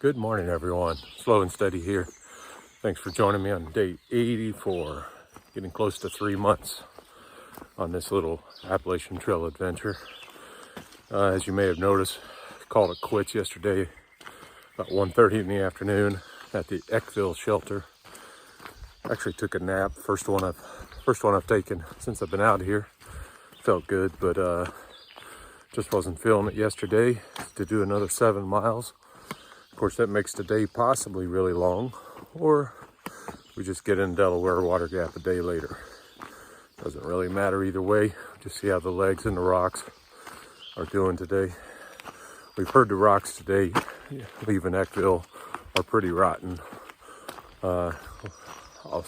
Good morning, everyone. Slow and steady here. Thanks for joining me on day 84. Getting close to 3 months on this little Appalachian Trail adventure. As you may have noticed, I called it quits yesterday about 1:30 in the afternoon at the Eckville Shelter. Actually took a nap. First one I've taken since I've been out here. Felt good, but just wasn't feeling it yesterday to do another 7 miles. Of course, that makes the day possibly really long, or we just get in Delaware Water Gap a day later. Doesn't really matter either way. Just see how the legs and the rocks are doing today. We've heard the rocks today, leaving Eckville, are pretty rotten. I'll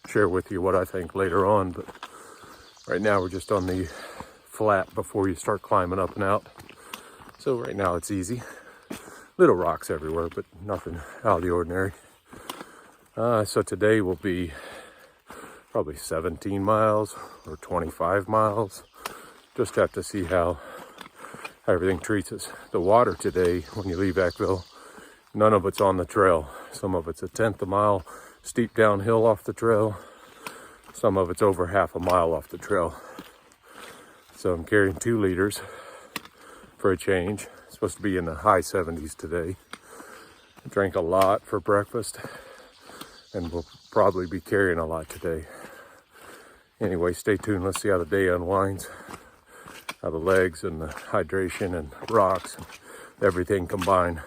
share with you what I think later on, but right now we're just on the flat before you start climbing up and out. So right now it's easy. Little rocks everywhere, but nothing out of the ordinary. So today will be probably 17 miles or 25 miles. Just have to see how everything treats us. The water today, when you leave Eckville, none of it's on the trail. Some of it's 1/10 a mile steep downhill off the trail. Some of it's over half a mile off the trail. So I'm carrying 2 liters for a change. It's supposed to be in the high 70s today. I drank a lot for breakfast and we'll probably be carrying a lot today. Anyway, stay tuned. Let's see how the day unwinds. How the legs and the hydration and rocks and everything combine.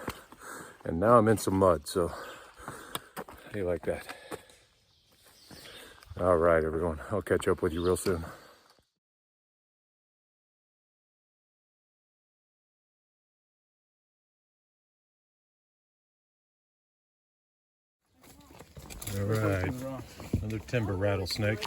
And now I'm in some mud, so how you like that? All right, everyone. I'll catch up with you real soon. All right, another timber rattlesnake.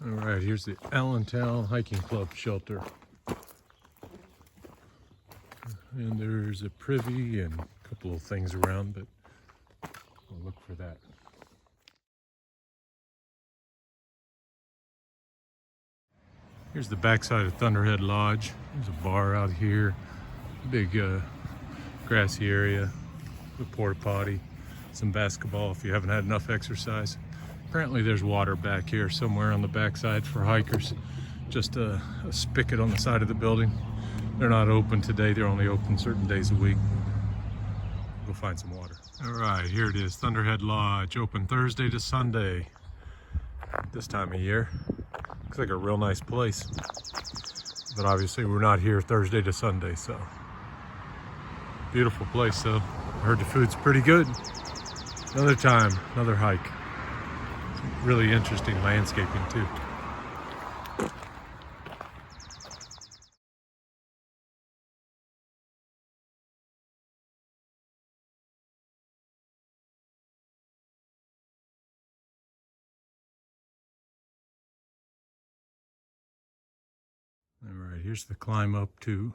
All right, here's the Allentown Hiking Club shelter. And there's a privy and a couple of things around, but we'll look for that. Here's the backside of Thunderhead Lodge. There's a bar out here, big grassy area, the porta potty, some basketball if you haven't had enough exercise. Apparently there's water back here somewhere on the backside for hikers. Just a spigot on the side of the building. They're not open today. They're only open certain days a week. Go find some water. All right, here it is, Thunderhead Lodge, open Thursday to Sunday this time of year. Looks like a real nice place. But obviously we're not here Thursday to Sunday, so. Beautiful place though. I heard the food's pretty good. Another time, another hike. Some really interesting landscaping too. All right, here's the climb up to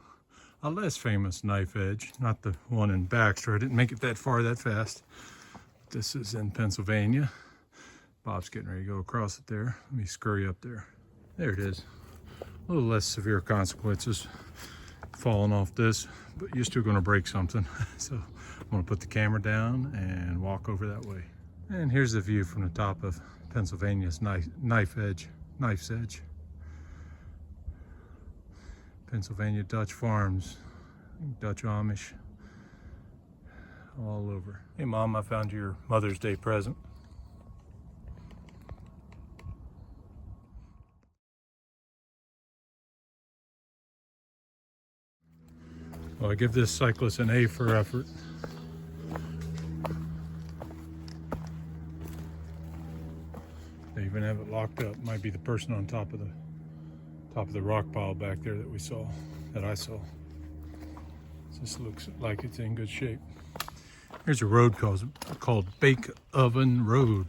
a less famous knife edge, not the one in Baxter. I didn't make it that far that fast. This is in Pennsylvania. Bob's getting ready to go across it there. Let me scurry up there. There it is. A little less severe consequences falling off this, but you're still going to break something. So I'm going to put the camera down and walk over that way. And here's the view from the top of Pennsylvania's knife's edge. Pennsylvania Dutch farms, Dutch Amish, all over. Hey Mom, I found your Mother's Day present. Well, I give this cyclist an A for effort. They even have it locked up. Might be the person on top of the rock pile back there that I saw. This looks like it's in good shape. Here's a road called Bake Oven Road.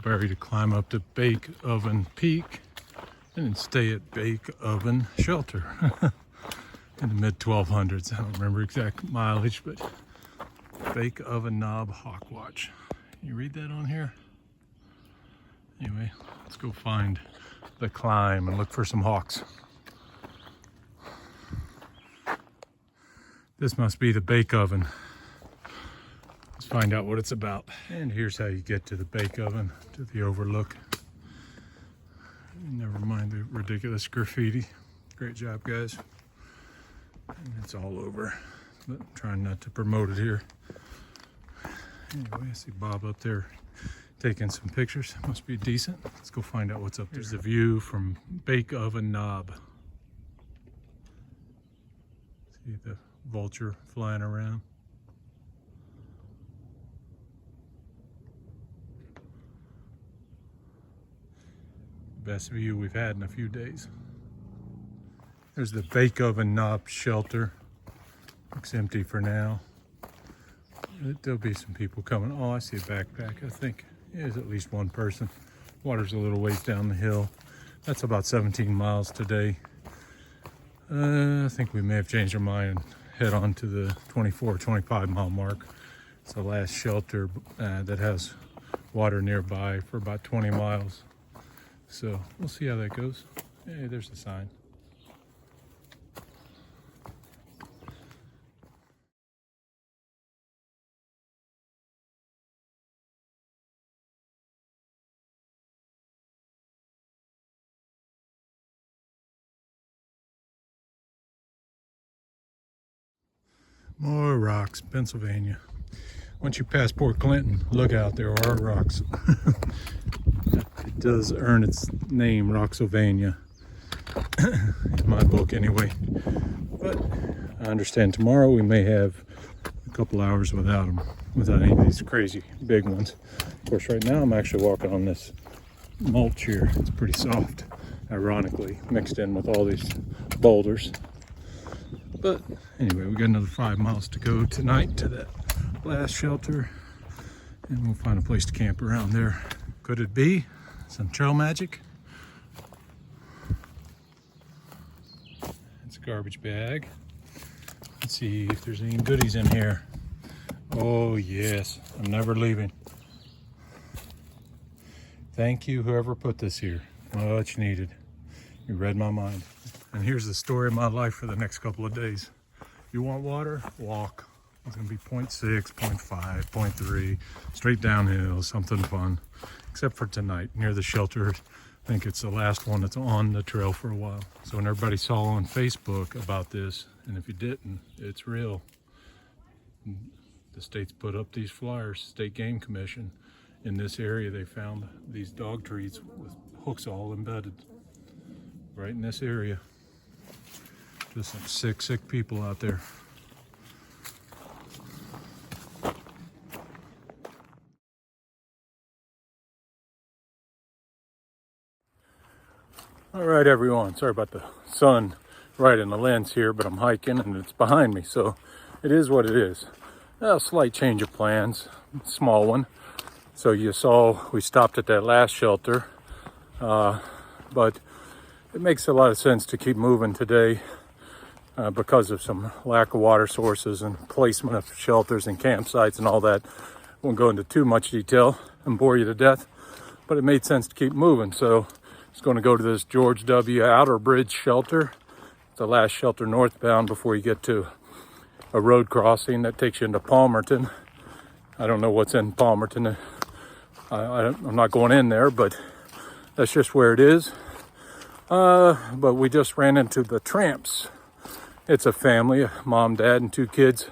Barry to climb up to Bake Oven Peak and then stay at Bake Oven Shelter in the mid 1200s. I don't remember exact mileage, but Bake Oven Knob Hawk Watch. You read that on here? Anyway, let's go find the climb and look for some hawks. This must be the bake oven. Let's find out what it's about. And here's how you get to the bake oven, to the overlook. Never mind the ridiculous graffiti. Great job, guys. And it's all over, but I'm trying not to promote it here. Anyway, I see Bob up there taking some pictures. Must be decent. Let's go find out what's up there. There's the view from Bake Oven Knob. See the vulture flying around. Best view we've had in a few days. There's the Bake Oven Knob Shelter. Looks empty for now. There'll be some people coming. Oh, I see a backpack. I think there's at least one person. Water's a little ways down the hill. That's about 17 miles today. I think we may have changed our mind and head on to the 24, 25 mile mark. It's the last shelter that has water nearby for about 20 miles. So we'll see how that goes. Hey, there's the sign. More rocks, Pennsylvania. Once you pass Port Clinton, look out, there are rocks. It does earn its name, Rocksylvania, in my book anyway. But I understand tomorrow we may have a couple hours without them, without any of these crazy big ones. Of course, right now I'm actually walking on this mulch here. It's pretty soft, ironically, mixed in with all these boulders. But anyway, we got another 5 miles to go tonight to that last shelter, and we'll find a place to camp around there. Could it be some trail magic? It's a garbage bag. Let's see if there's any goodies in here. Oh yes, I'm never leaving. Thank you, whoever put this here. Much needed. You read my mind. And here's the story of my life for the next couple of days. You want water? Walk. It's gonna be 0.6, 0.5, 0.3, straight downhill, something fun. Except for tonight, near the shelter. I think it's the last one that's on the trail for a while. So when everybody saw on Facebook about this, and if you didn't, it's real. The state's put up these flyers, State Game Commission. In this area, they found these dog trees with hooks all embedded. Right in this area. Just some sick people out there. All right, everyone. Sorry about the sun right in the lens here, but I'm hiking and it's behind me, so it is what it is. A slight change of plans, small one. So you saw we stopped at that last shelter, but it makes a lot of sense to keep moving today because of some lack of water sources and placement of shelters and campsites and all that. I won't go into too much detail and bore you to death, but it made sense to keep moving. So it's going to go to this George W. Outer Bridge shelter, the last shelter northbound before you get to a road crossing that takes you into Palmerton. I don't know what's in Palmerton. I'm not going in there, but that's just where it is. But we just ran into the Tramps. It's a family, a mom, dad, and 2 kids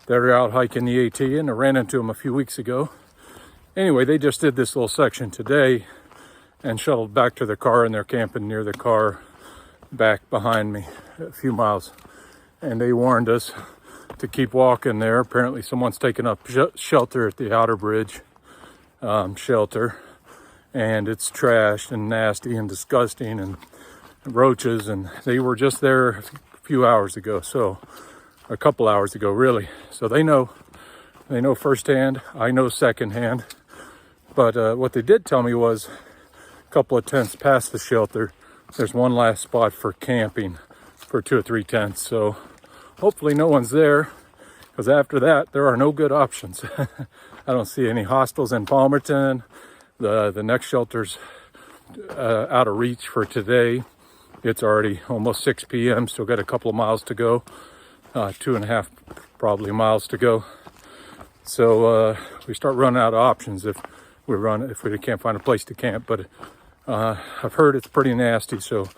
that are out hiking the AT, and I ran into them a few weeks ago. Anyway, they just did this little section today and shuttled back to their car, and they're camping near the car back behind me a few miles. And they warned us to keep walking there. Apparently someone's taken up shelter at the Outer Bridge shelter, and it's trashed and nasty and disgusting and roaches, and they were just there a few hours ago, so a couple hours ago really. So they know They know firsthand, I know secondhand. But what they did tell me was a couple of tents past the shelter, there's one last spot for camping for 2 or 3 tents. So hopefully no one's there, because after that, there are no good options. I don't see any hostels in Palmerton. The next shelter's out of reach for today. It's already almost 6 p.m. Still got a couple of miles to go. 2.5 probably miles to go. So we start running out of options if we can't find a place to camp. But I've heard it's pretty nasty, so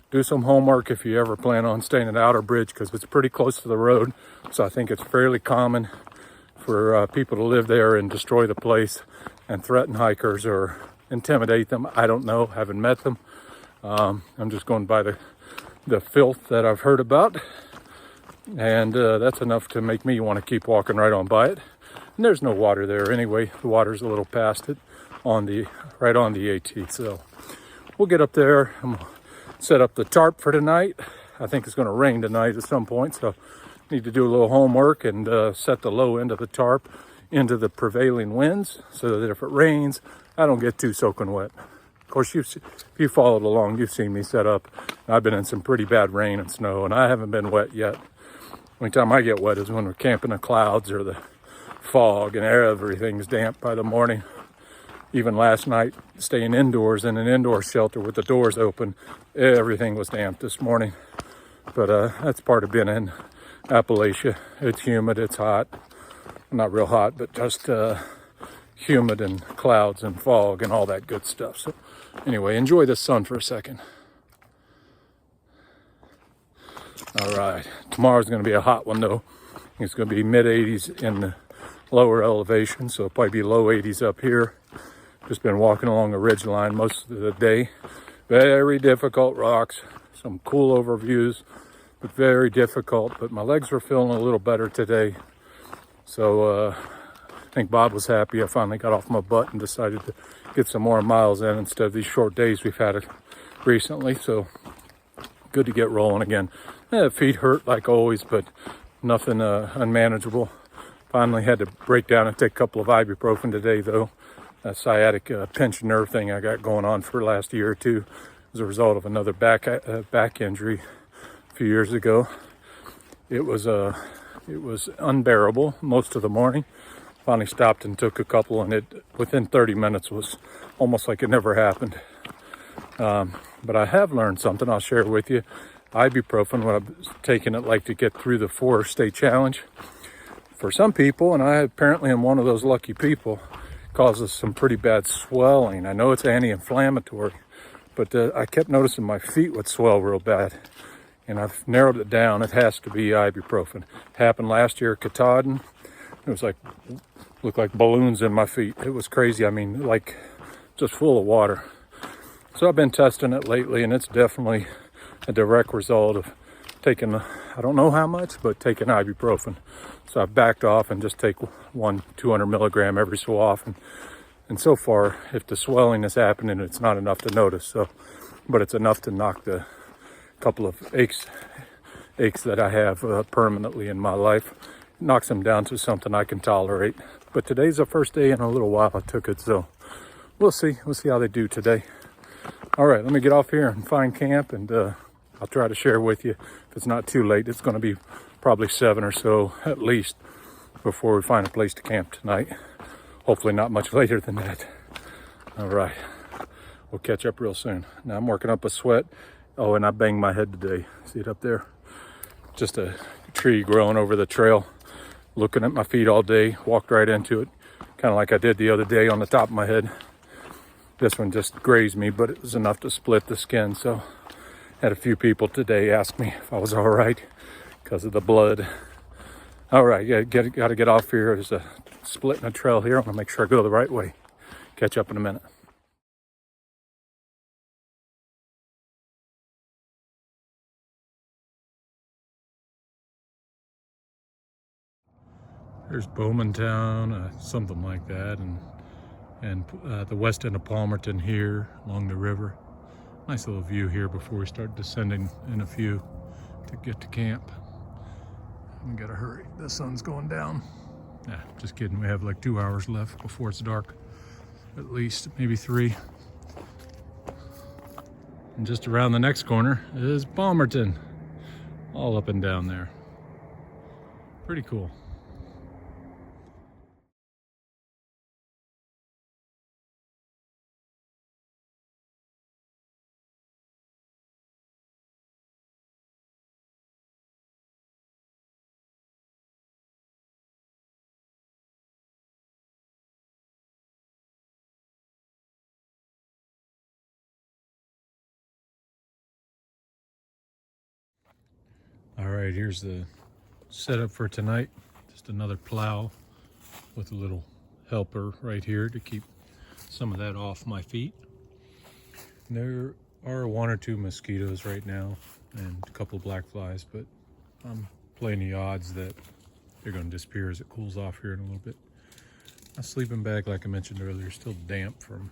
do some homework if you ever plan on staying at Outer Bridge, because it's pretty close to the road. So I think it's fairly common for people to live there and destroy the place and threaten hikers or intimidate them. I don't know, haven't met them. I'm just going by the filth that I've heard about, and that's enough to make me want to keep walking right on by it. And there's no water there anyway. The water's a little past it, right on the AT. So we'll get up there. I'm gonna set up the tarp for tonight. I think it's going to rain tonight at some point, so need to do a little homework and set the low end of the tarp into the prevailing winds, so that if it rains, I don't get too soaking wet. Of course, if you followed along, you've seen me set up. I've been in some pretty bad rain and snow, and I haven't been wet yet. The only time I get wet is when we're camping in the clouds or the fog and everything's damp by the morning. Even last night, staying indoors in an indoor shelter with the doors open, everything was damp this morning. But that's part of being in Appalachia. It's humid, it's hot. Not real hot, but just humid and clouds and fog and all that good stuff. So anyway, enjoy the sun for a second. All right, tomorrow's going to be a hot one though. It's going to be mid 80s in the lower elevation, so it'll probably be low 80s up here. Just been walking along a ridge line most of the day. Very difficult rocks, some cool overviews, but very difficult. But my legs were feeling a little better today. So I think Bob was happy. I finally got off my butt and decided to get some more miles in instead of these short days we've had recently. So good to get rolling again. Feet hurt like always, but nothing unmanageable. Finally had to break down and take a couple of ibuprofen today though. A sciatic pinched nerve thing I got going on for the last year or two as a result of another back injury a few years ago. It was unbearable most of the morning. Finally stopped and took a couple, and within 30 minutes was almost like it never happened. But I have learned something I'll share with you. Ibuprofen, when I'm taking it like to get through the 4-state challenge, for some people, and I apparently am one of those lucky people, causes some pretty bad swelling. I know it's anti-inflammatory, but I kept noticing my feet would swell real bad, and I've narrowed it down. It has to be ibuprofen. It happened last year at Katahdin. It was like, looked like balloons in my feet. It was crazy. I mean, like just full of water. So I've been testing it lately, and it's definitely a direct result of taking, I don't know how much, but taking ibuprofen. So I've backed off and just take 200 milligram every so often. And so far, if the swelling is happening, it's not enough to notice. So, but it's enough to knock the couple of aches that I have permanently in my life. It knocks them down to something I can tolerate. But today's the first day in a little while I took it, so we'll see. We'll see how they do today. All right, let me get off here and find camp, and I'll try to share with you. If it's not too late, it's going to be probably 7 or so at least before we find a place to camp tonight. Hopefully not much later than that. All right, we'll catch up real soon. Now I'm working up a sweat. Oh, and I banged my head today. See it up there? Just a tree growing over the trail. Looking at my feet all day, walked right into it, kind of like I did the other day on the top of my head. This one just grazed me, but it was enough to split the skin. So had a few people today ask me if I was all right because of the blood. All right, yeah, got to get off here. There's a split in the trail here. I want to make sure I go the right way. Catch up in a minute. There's Bowmantown, something like that, and the west end of Palmerton here along the river. Nice little view here before we start descending in a few to get to camp. We gotta hurry, the sun's going down. Nah, just kidding. We have like 2 hours left before it's dark. At least, maybe 3. And just around the next corner is Palmerton. All up and down there. Pretty cool. All right, here's the setup for tonight. Just another plow with a little helper right here to keep some of that off my feet. There are 1 or 2 mosquitoes right now and a couple black flies, but I'm playing the odds that they're going to disappear as it cools off here in a little bit. My sleeping bag, like I mentioned earlier, is still damp from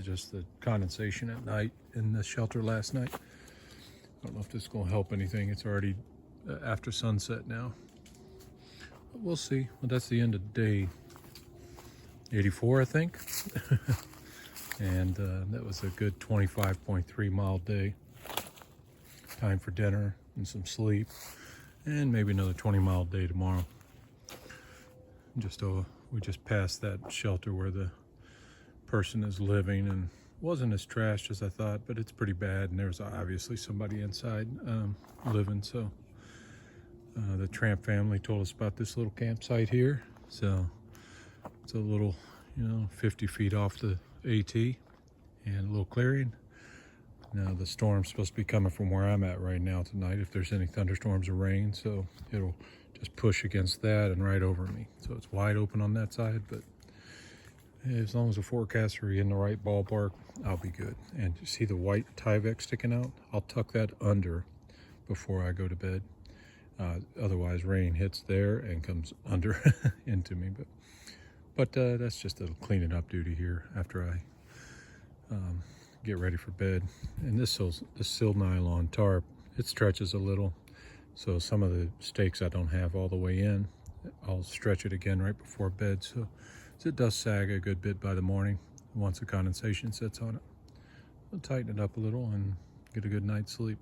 just the condensation at night in the shelter last night. I don't know if this is going to help anything. It's already after sunset now. But we'll see. Well, that's the end of day 84, I think. And that was a good 25.3 mile day. Time for dinner and some sleep. And maybe another 20-mile day tomorrow. We just passed that shelter where the person is living, and wasn't as trashed as I thought, but it's pretty bad, and there's obviously somebody inside living. So the Tramp family told us about this little campsite here. So it's a little, 50 feet off the AT and a little clearing. Now the storm's supposed to be coming from where I'm at right now tonight, if there's any thunderstorms or rain, so it'll just push against that and right over me. So it's wide open on that side, but as long as the forecasts are in the right ballpark, I'll be good. And you see the white Tyvek sticking out? I'll tuck that under before I go to bed. Otherwise, rain hits there and comes under into me. But that's just a cleaning up duty here after I get ready for bed. And this sill nylon tarp, it stretches a little. So some of the stakes I don't have all the way in, I'll stretch it again right before bed. So it does sag a good bit by the morning once the condensation sits on it. I'll tighten it up a little and get a good night's sleep.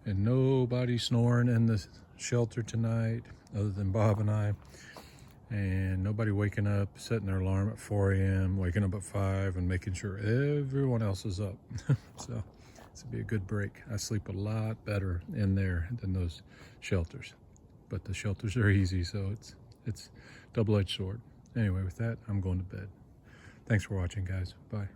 And nobody snoring in the shelter tonight other than Bob and I. And nobody waking up, setting their alarm at 4 a.m., waking up at 5 and making sure everyone else is up. So this will be a good break. I sleep a lot better in there than those shelters. But the shelters are easy, so it's double-edged sword. Anyway, with that, I'm going to bed. Thanks for watching, guys. Bye.